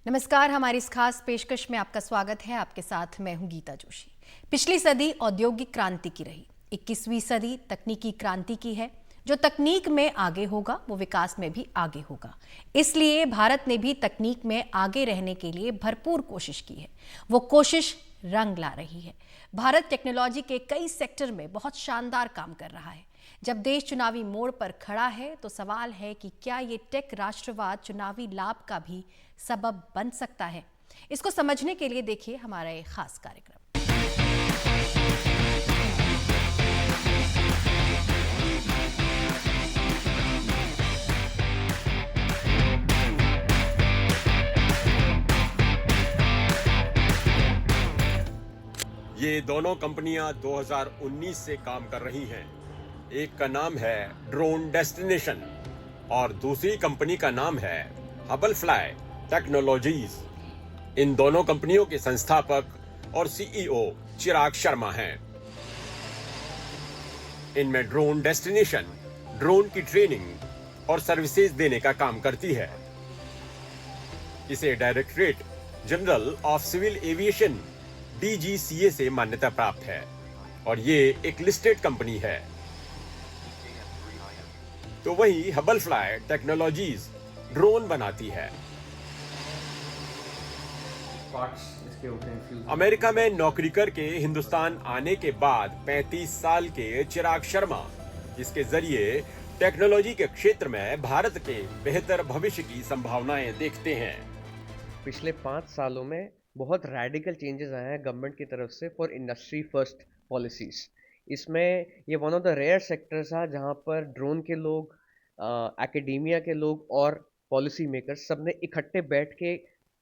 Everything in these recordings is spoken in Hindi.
नमस्कार, हमारी इस खास पेशकश में आपका स्वागत है। आपके साथ मैं हूं गीता जोशी। पिछली सदी औद्योगिक क्रांति की रही, 21वीं सदी तकनीकी क्रांति की है। जो तकनीक में आगे होगा वो विकास में भी आगे होगा। इसलिए भारत ने भी तकनीक में आगे रहने के लिए भरपूर कोशिश की है। वो कोशिश रंग ला रही है। भारत टेक्नोलॉजी के कई सेक्टर में बहुत शानदार काम कर रहा है। जब देश चुनावी मोड़ पर खड़ा है तो सवाल है कि क्या ये टेक राष्ट्रवाद चुनावी लाभ का भी सबब बन सकता है। इसको समझने के लिए देखिए हमारा एक खास कार्यक्रम। ये दोनों कंपनियां 2019 से काम कर रही हैं। एक का नाम है ड्रोन डेस्टिनेशन और दूसरी कंपनी का नाम है हबल फ्लाई टेक्नोलॉजीज। इन दोनों कंपनियों के संस्थापक और सीईओ चिराग शर्मा हैं। इनमें ड्रोन डेस्टिनेशन ड्रोन की ट्रेनिंग और सर्विसेज देने का काम करती है। इसे Directorate General of Civil Aviation DGCA से मान्यता प्राप्त है और ये एक लिस्टेड कंपनी है। तो वही हबल फ्लाई टेक्नोलॉजीज ड्रोन बनाती है। अमेरिका में नौकरी करके हिंदुस्तान आने के बाद 35 साल के चिराग शर्मा इसके जरिए टेक्नोलॉजी के क्षेत्र में भारत के बेहतर भविष्य की संभावनाएं देखते हैं। पिछले 5 सालों में बहुत रेडिकल चेंजेस आए हैं गवर्नमेंट की तरफ से फॉर इंडस्ट्री फर्स्ट पॉलिसीज। इसमें ये one of the rare sectors है जहाँ पर ड्रोन के लोग, एकेडेमिया के लोग और पॉलिसी मेकर्स सब ने इकट्ठे बैठ के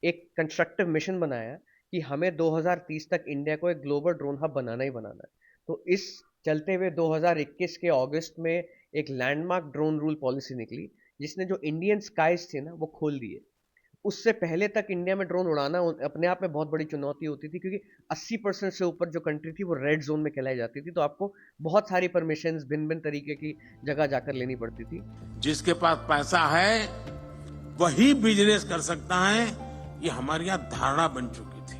एक कंस्ट्रक्टिव मिशन बनाया कि हमें 2030 तक इंडिया को एक ग्लोबल ड्रोन हब बनाना ही बनाना है। तो इस चलते हुए 2021 के अगस्त में एक लैंडमार्क ड्रोन रूल पॉलिसी निकली जिसने जो इंडियन स्काइज थे ना वो खोल दिए। उससे पहले तक इंडिया में ड्रोन उड़ाना अपने आप में बहुत बड़ी चुनौती होती थी क्योंकि 80% से ऊपर जो कंट्री थी वो रेड जोन में कहलाई जाती थी। तो आपको बहुत सारी परमिशंस भिन्न भिन्न तरीके की जगह जाकर लेनी पड़ती थी। जिसके पास पैसा है वही बिजनेस कर सकता है, ये हमारी यहाँ धारणा बन चुकी थी।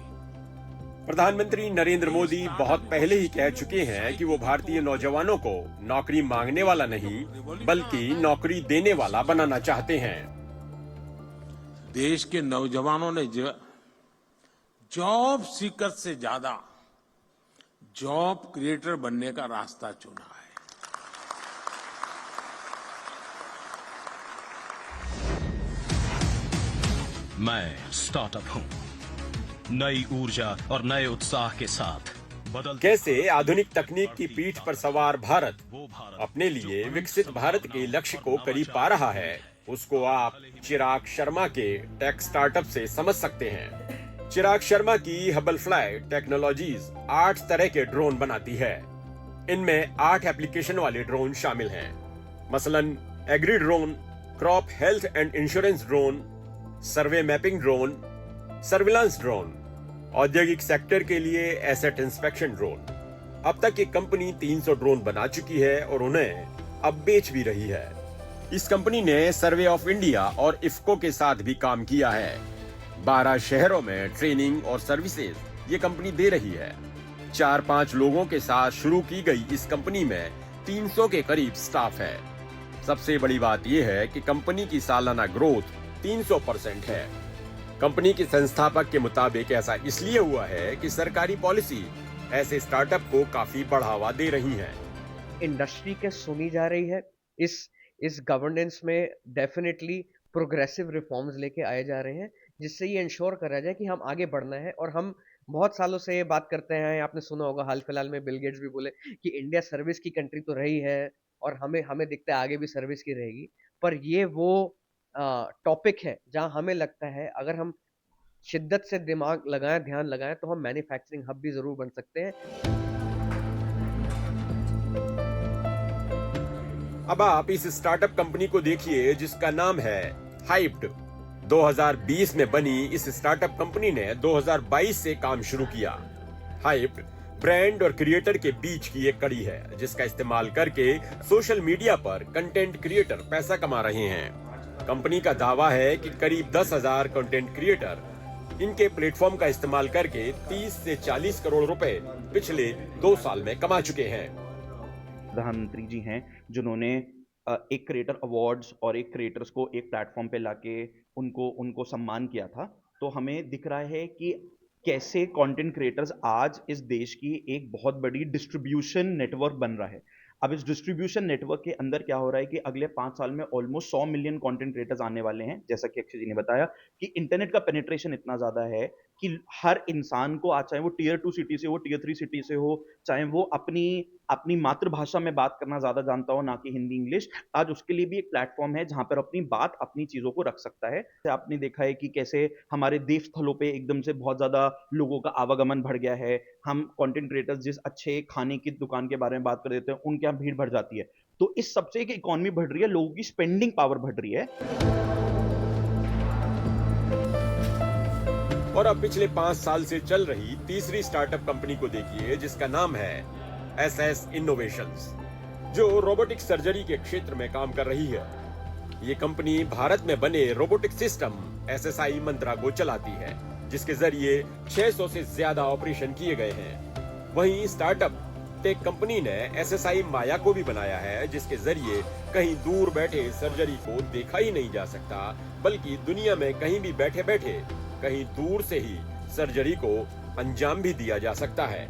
प्रधानमंत्री नरेंद्र मोदी बहुत पहले ही कह चुके हैं कि वो भारतीय नौजवानों को नौकरी मांगने वाला नहीं बल्कि नौकरी देने वाला बनाना चाहते हैं। देश के नौजवानों ने जॉब सीकर से ज्यादा जॉब क्रिएटर बनने का रास्ता चुना है। मैं स्टार्टअप हूं, नई ऊर्जा और नए उत्साह के साथ कैसे आधुनिक तकनीक की पीठ पर सवार भारत अपने लिए विकसित भारत के लक्ष्य को करीब पा रहा है, उसको आप चिराग शर्मा के टेक स्टार्टअप से समझ सकते हैं। चिराग शर्मा की हबल फ्लाई टेक्नोलॉजीज 8 तरह के ड्रोन बनाती है। इनमें 8 एप्लीकेशन वाले ड्रोन शामिल हैं, मसलन agri drone, crop health and insurance drone, survey mapping drone, surveillance drone, औद्योगिक सेक्टर के लिए एसेट इंस्पेक्शन ड्रोन। अब तक ये कंपनी 300 ड्रोन बना चुकी है और उन्हें अब बेच भी रही है। इस कंपनी ने सर्वे ऑफ इंडिया और इफ्को के साथ भी काम किया है। 12 शहरों में ट्रेनिंग और सर्विसेज ये कंपनी दे रही है। 4-5 लोगों के साथ शुरू की गई इस कंपनी में 300 के करीब स्टाफ है। सबसे बड़ी बात यह है कि कंपनी की सालाना ग्रोथ 300% है। कंपनी के संस्थापक के मुताबिक ऐसा इसलिए हुआ है कि सरकारी पॉलिसी ऐसे स्टार्टअप को काफी बढ़ावा दे रही है। इंडस्ट्री के सुनी जा रही है। इस गवर्नेंस में डेफिनेटली प्रोग्रेसिव रिफॉर्म्स लेके आए जा रहे हैं जिससे ये इंश्योर करा जाए कि हम आगे बढ़ना है। और हम बहुत सालों से ये बात करते हैं, आपने सुना होगा हाल फिलहाल में बिल गेट्स भी बोले कि इंडिया सर्विस की कंट्री तो रही है और हमें दिखता है आगे भी सर्विस की रहेगी। पर ये वो टॉपिक है जहां हमें लगता है अगर हम शिद्दत से दिमाग लगाएं, ध्यान लगाएं तो हम मैन्युफैक्चरिंग हब भी जरूर बन सकते हैं। अब आप इस स्टार्टअप कंपनी को देखिए जिसका नाम है हाइप्ड। 2020 में बनी इस स्टार्टअप कंपनी ने 2022 से काम शुरू किया। हाइप्ड ब्रांड और क्रिएटर के बीच की एक कड़ी है जिसका इस्तेमाल करके सोशल मीडिया पर कंटेंट क्रिएटर पैसा कमा रहे हैं। कंपनी का दावा है कि करीब 10,000 कंटेंट क्रिएटर इनके प्लेटफॉर्म का इस्तेमाल करके 30 से 40 करोड़ रुपए पिछले 2 साल में कमा चुके हैं। प्रधानमंत्री जी हैं जिन्होंने एक क्रिएटर अवार्ड्स और एक क्रिएटर्स को एक प्लेटफॉर्म पे लाके उनको सम्मान किया था। तो हमें दिख रहा है कि कैसे कंटेंट क्रिएटर्स आज इस देश की एक बहुत बड़ी डिस्ट्रीब्यूशन नेटवर्क बन रहा है। अब इस डिस्ट्रीब्यूशन नेटवर्क के अंदर क्या हो रहा है कि अगले 5 साल में ऑलमोस्ट 100 मिलियन कंटेंट क्रिएटर्स आने वाले हैं। जैसा कि अक्षय जी ने बताया कि इंटरनेट का पेनिट्रेशन इतना ज़्यादा है कि हर इंसान को आज, चाहे वो टियर 2 सिटी से हो, टियर 3 सिटी से हो, चाहे वो अपनी मातृभाषा में बात करना ज़्यादा जानता हो, ना कि हिंदी इंग्लिश, आज उसके लिए भी एक प्लेटफॉर्म है जहाँ पर अपनी बात, अपनी चीज़ों को रख सकता है। आपने देखा है कि कैसे हमारे देव स्थलों पे एकदम से बहुत ज़्यादा लोगों का आवागमन बढ़ गया है। हम कंटेंट क्रिएटर्स जिस अच्छे खाने की दुकान के बारे में बात कर देते हैं, उनके यहाँ भीड़ बढ़ जाती है। तो इस सबसे एक इकोनॉमी बढ़ रही है, लोगों की स्पेंडिंग पावर बढ़ रही है। और अब पिछले 5 साल से चल रही तीसरी स्टार्टअप कंपनी को देखिए, जिसका नाम है SS इनोवेशंस, जो रोबोटिक सर्जरी के क्षेत्र में काम कर रही है। ये कंपनी भारत में बने रोबोटिक सिस्टम SSI मंत्रा को चलाती है, जिसके जरिए 600 से ज्यादा ऑपरेशन किए गए हैं। वहीं स्टार्टअप टेक कंपनी ने SSI माया को भी बनाया है, जिसके जरिए कहीं दूर बैठे सर्जरी को देखा ही नहीं जा सकता, बल्कि दुनिया में कहीं भी बैठे बैठे कहीं दूर से ही सर्जरी को अंजाम भी दिया जा सकता है।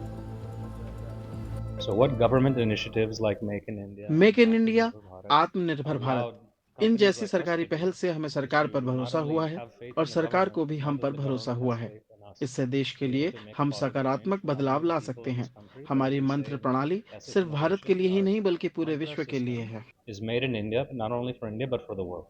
So what government initiatives like make in India, आत्मनिर्भर भारत, इन जैसी सरकारी पहल से हमें सरकार पर भरोसा हुआ है और सरकार को भी हम पर भरोसा हुआ है। इससे देश के लिए हम सकारात्मक बदलाव ला सकते हैं। हमारी मंत्र प्रणाली सिर्फ भारत के लिए ही नहीं बल्कि पूरे विश्व के लिए है। is made in India, not only for India but for the world.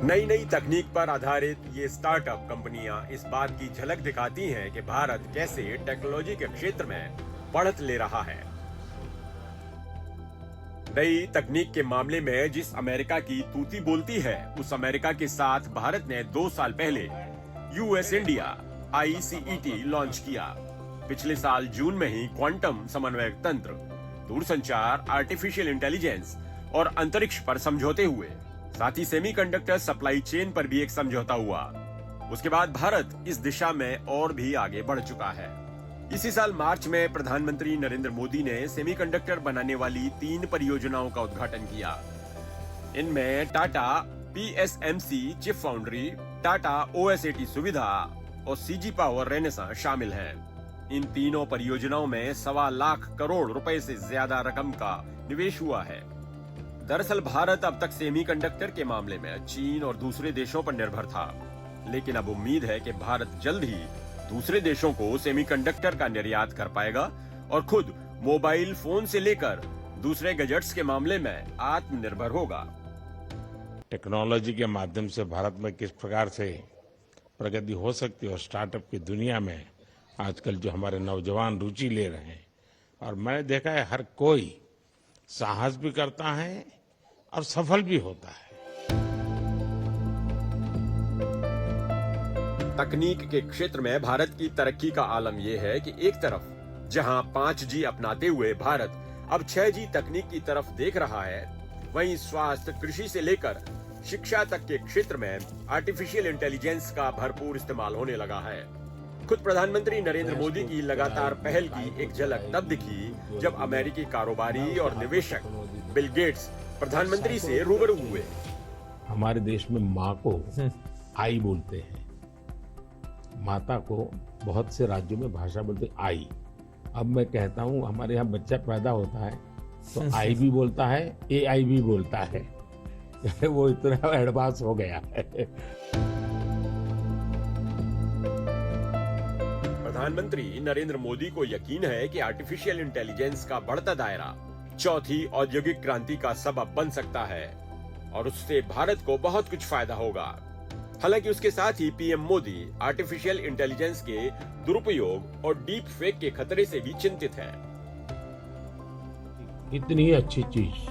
नई नई तकनीक पर आधारित ये स्टार्टअप कंपनियां इस बात की झलक दिखाती हैं कि भारत कैसे टेक्नोलॉजी के क्षेत्र में बढ़त ले रहा है। नई तकनीक के मामले में जिस अमेरिका की तूती बोलती है, उस अमेरिका के साथ भारत ने 2 साल पहले US इंडिया ICET लॉन्च किया। पिछले साल जून में ही क्वांटम समन्वयक तंत्र, दूरसंचार, आर्टिफिशियल इंटेलिजेंस और अंतरिक्ष पर समझौते हुए, साथ ही सेमीकंडक्टर सप्लाई चेन पर भी एक समझौता हुआ। उसके बाद भारत इस दिशा में और भी आगे बढ़ चुका है। इसी साल मार्च में प्रधानमंत्री नरेंद्र मोदी ने सेमीकंडक्टर बनाने वाली 3 परियोजनाओं का उद्घाटन किया। इनमें Tata PSMC chip foundry, Tata OSAT सुविधा और CG पावर रेनेसां शामिल हैं। इन तीनों परियोजनाओं में 1.25 लाख करोड़ रुपए से ज्यादा रकम का निवेश हुआ है। दरअसल भारत अब तक सेमीकंडक्टर के मामले में चीन और दूसरे देशों पर निर्भर था, लेकिन अब उम्मीद है कि भारत जल्द ही दूसरे देशों को सेमीकंडक्टर का निर्यात कर पाएगा और खुद मोबाइल फोन से लेकर दूसरे गैजेट्स के मामले में आत्मनिर्भर होगा। टेक्नोलॉजी के माध्यम से भारत में किस प्रकार से प्रगति हो सकती है और स्टार्टअप की दुनिया में आजकल जो हमारे नौजवान रुचि ले रहे हैं, और मैंने देखा है हर कोई साहस भी करता है और सफल भी होता है। तकनीक के क्षेत्र में भारत की तरक्की का आलम यह है कि एक तरफ जहां 5G अपनाते हुए भारत अब 6G तकनीक की तरफ देख रहा है, वहीं स्वास्थ्य, कृषि से लेकर शिक्षा तक के क्षेत्र में आर्टिफिशियल इंटेलिजेंस का भरपूर इस्तेमाल होने लगा है। खुद प्रधानमंत्री नरेंद्र मोदी की लगातार पहल की एक झलक तब दिखी जब अमेरिकी कारोबारी और निवेशक बिल गेट्स प्रधानमंत्री से रूबरू हुए। हमारे देश में माँ को आई बोलते हैं, माता को बहुत से राज्यों में भाषा बोलते हैं आई। अब मैं कहता हूँ हमारे यहाँ बच्चा पैदा होता है तो आई भी बोलता है, AI भी बोलता है। वो इतना एडवांस हो गया है। प्रधानमंत्री नरेंद्र मोदी को यकीन है कि आर्टिफिशियल इंटेलिजेंस का बढ़ता दायरा चौथी औद्योगिक क्रांति का सबब बन सकता है और उससे भारत को बहुत कुछ फायदा होगा। हालांकि उसके साथ ही PM मोदी आर्टिफिशियल इंटेलिजेंस के दुरुपयोग और डीप फेक के खतरे से भी चिंतित हैं। इतनी अच्छी चीज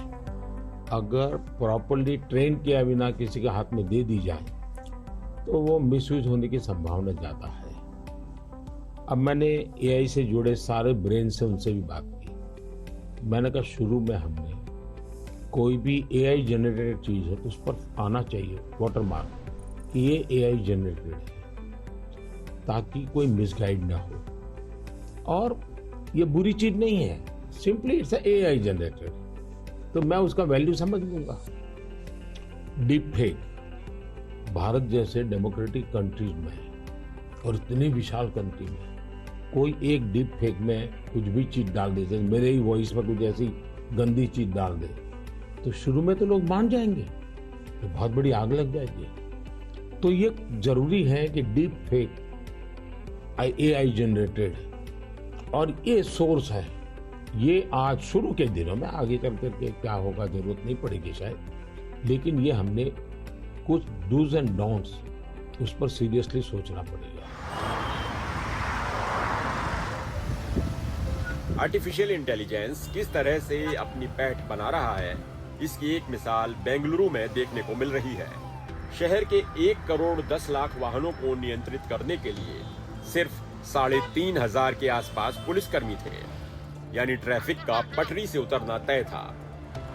अगर प्रॉपर्ली ट्रेन किया बिना किसी के हाथ में दे दी जाए तो वो मिसयूज होने की संभावना ज्यादा है। अब मैंने AI से जुड़े सारे ब्रेन से उनसे भी बात की। मैंने कहा शुरू में हमने कोई भी एआई जनरेटेड चीज है तो उस पर आना चाहिए वाटरमार्क कि ये एआई जनरेटेड है, ताकि कोई मिसगाइड ना हो। और ये बुरी चीज नहीं है, सिंपली इट्स एआई जनरेटेड, तो मैं उसका वैल्यू समझ लूंगा। डीप फेक भारत जैसे डेमोक्रेटिक कंट्रीज में और इतनी विशाल कंट्री में कोई एक डीप फेक में कुछ भी चीज डाल दे, जैसे मेरे ही वॉइस में कुछ ऐसी गंदी चीज डाल दे, तो शुरू में तो लोग मान जाएंगे, तो बहुत बड़ी आग लग जाएगी। तो ये जरूरी है कि डीप फेक एआई जनरेटेड और ये सोर्स है, ये आज शुरू के दिनों में, आगे चल करके क्या होगा जरूरत नहीं पड़ेगी शायद, लेकिन ये हमने कुछ डूज एंड डोंट्स उस पर सीरियसली सोचना पड़ेगा। आर्टिफिशियल इंटेलिजेंस किस तरह से अपनी पैठ बना रहा है, इसकी एक मिसाल बेंगलुरु में देखने को मिल रही है। शहर के 1,10,00,000 वाहनों को नियंत्रित करने के लिए सिर्फ 3,500 के आसपास पुलिसकर्मी थे, यानी ट्रैफिक का पटरी से उतरना तय था।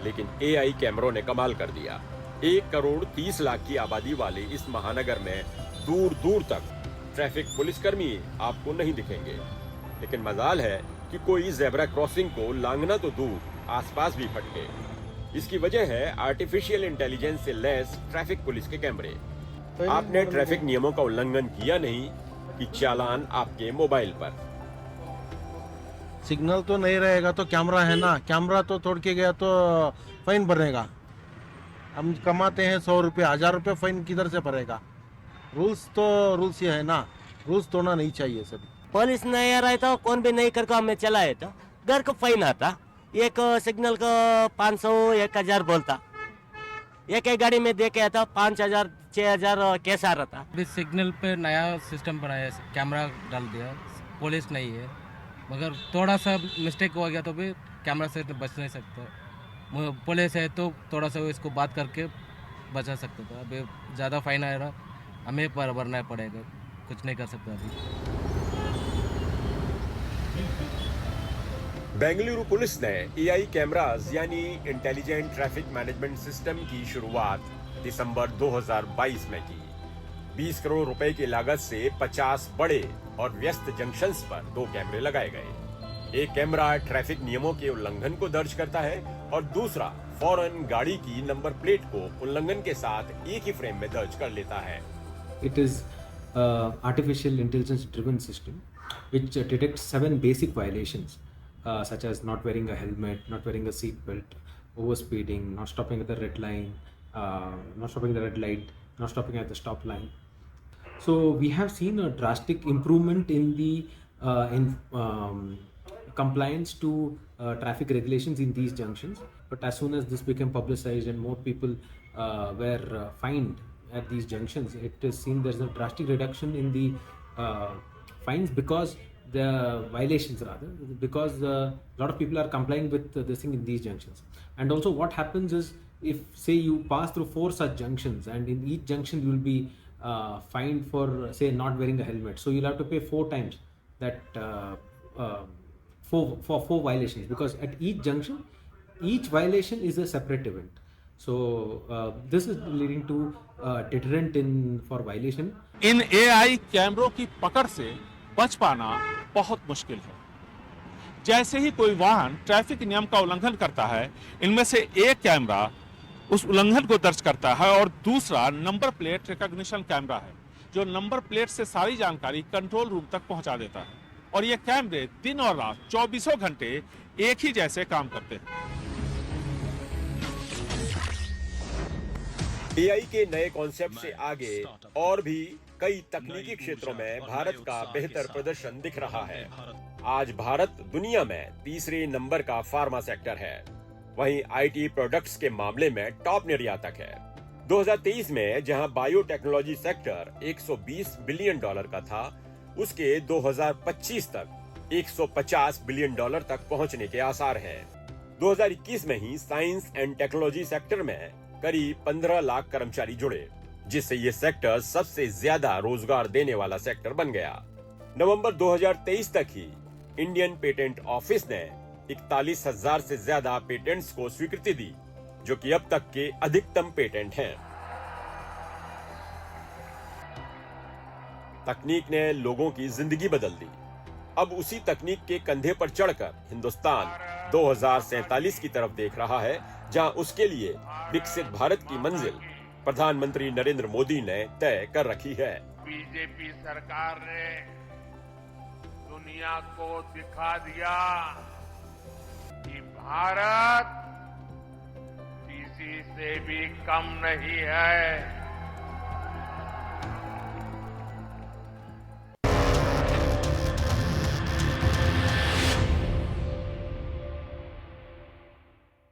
लेकिन एआई कैमरों ने कमाल कर दिया। 1,30,00,000 की आबादी वाले इस महानगर में दूर दूर तक ट्रैफिक पुलिसकर्मी आपको नहीं दिखेंगे, लेकिन मजाल है कि कोई ज़ेब्रा क्रॉसिंग को लांघना तो दूर, आसपास भी फटके। इसकी वजह है आर्टिफिशियल इंटेलिजेंस से लैस ट्रैफिक पुलिस के कैमरे। आपने ट्रैफिक नियमों का उल्लंघन किया नहीं कि चालान आपके मोबाइल पर। सिग्नल तो नहीं रहेगा तो कैमरा है ना, कैमरा तो तोड़ के गया तो फाइन भरेगा। हम कमाते हैं 100 रुपये, 1000 रुपये फाइन किधर से भरेगा? रूल्स तो रूल्स ही है ना, रूल्स तोड़ना नहीं चाहिए सभी। पुलिस नहीं आ रहा है तो कौन भी नहीं करके हमें चलाए तो घर को फाइन आता। एक सिग्नल का 500 1000 बोलता, एक गाड़ी में देखे आता 5000 6000 केस आ रहा था। अभी सिग्नल पे नया सिस्टम बनाया, कैमरा डाल दिया, पुलिस नहीं है, मगर थोड़ा सा मिस्टेक हो गया तो भी कैमरा से बच नहीं सकता। पुलिस है तो थोड़ा सा इसको बात करके बचा सकता था। अभी ज़्यादा फाइन आ रहा, हमें पर भरना पड़ेगा, कुछ नहीं कर सकता अभी। बेंगलुरु पुलिस ने एआई कैमरास यानी इंटेलिजेंट ट्रैफिक मैनेजमेंट सिस्टम की शुरुआत दिसंबर 2022 में की। 20 करोड़ रुपए की लागत से 50 बड़े और व्यस्त जंक्शंस पर 2 कैमरे लगाए गए। एक कैमरा ट्रैफिक नियमों के उल्लंघन को दर्ज करता है और दूसरा फौरन गाड़ी की नंबर प्लेट को उल्लंघन के साथ एक ही फ्रेम में दर्ज कर लेता है। It is artificial intelligence driven system which detects 7 basic violations such as not wearing a helmet, not wearing a seat belt, overspeeding, not stopping at the red line, not stopping at the red light, not stopping at the stop line. So we have seen a drastic improvement in the compliance to traffic regulations in these junctions. But as soon as this became publicized and more people were fined at these junctions, it is seen there's a drastic reduction in the fines because the violations rather, because a lot of people are complying with this thing in these junctions. And also what happens is, if say you pass through 4 such junctions and in each junction you will be fined for say not wearing a helmet, so you'll have to pay 4 times that for 4 violations, because at each junction each violation is a separate event. So this is leading to deterrent for violation. In AI कैमरों की पकड़ से बच पाना बहुत मुश्किल है। जैसे ही कोई वाहन ट्रैफिक नियम का उल्लंघन करता है, इनमें से एक कैमरा उस उल्लंघन को दर्ज करता है और दूसरा नंबर प्लेट रिकॉग्निशन कैमरा है, जो नंबर प्लेट से सारी जानकारी कंट्रोल रूम तक पहुंचा देता है। और ये कैमरे दिन और रात 24 घंटे एक ही जैसे काम करते हैं। एआई के नए कॉन्सेप्ट से आगे और भी कई तकनीकी क्षेत्रों में भारत का बेहतर प्रदर्शन दिख रहा है। आज भारत दुनिया में तीसरे नंबर का फार्मा सेक्टर है, वहीं आईटी प्रोडक्ट्स के मामले में टॉप निर्यातक है। 2023 में जहां बायोटेक्नोलॉजी सेक्टर $120 बिलियन का था, उसके 2025 तक $150 बिलियन तक पहुंचने के आसार हैं। 2021 में ही साइंस एंड टेक्नोलॉजी सेक्टर में करीब 15 लाख कर्मचारी जुड़े, जिससे ये सेक्टर सबसे ज्यादा रोजगार देने वाला सेक्टर बन गया। नवंबर 2023 तक ही इंडियन पेटेंट ऑफिस ने 41,000 से ज्यादा पेटेंट्स को स्वीकृति दी, जो कि अब तक के अधिकतम पेटेंट हैं। तकनीक ने लोगों की जिंदगी बदल दी। अब उसी तकनीक के कंधे पर चढ़कर हिंदुस्तान 2047 की तरफ देख रहा है, जहां उसके लिए विकसित भारत की मंजिल प्रधानमंत्री नरेंद्र मोदी ने तय कर रखी है। बीजेपी सरकार ने दुनिया को दिखा दिया कि भारत किसी से भी कम नहीं है।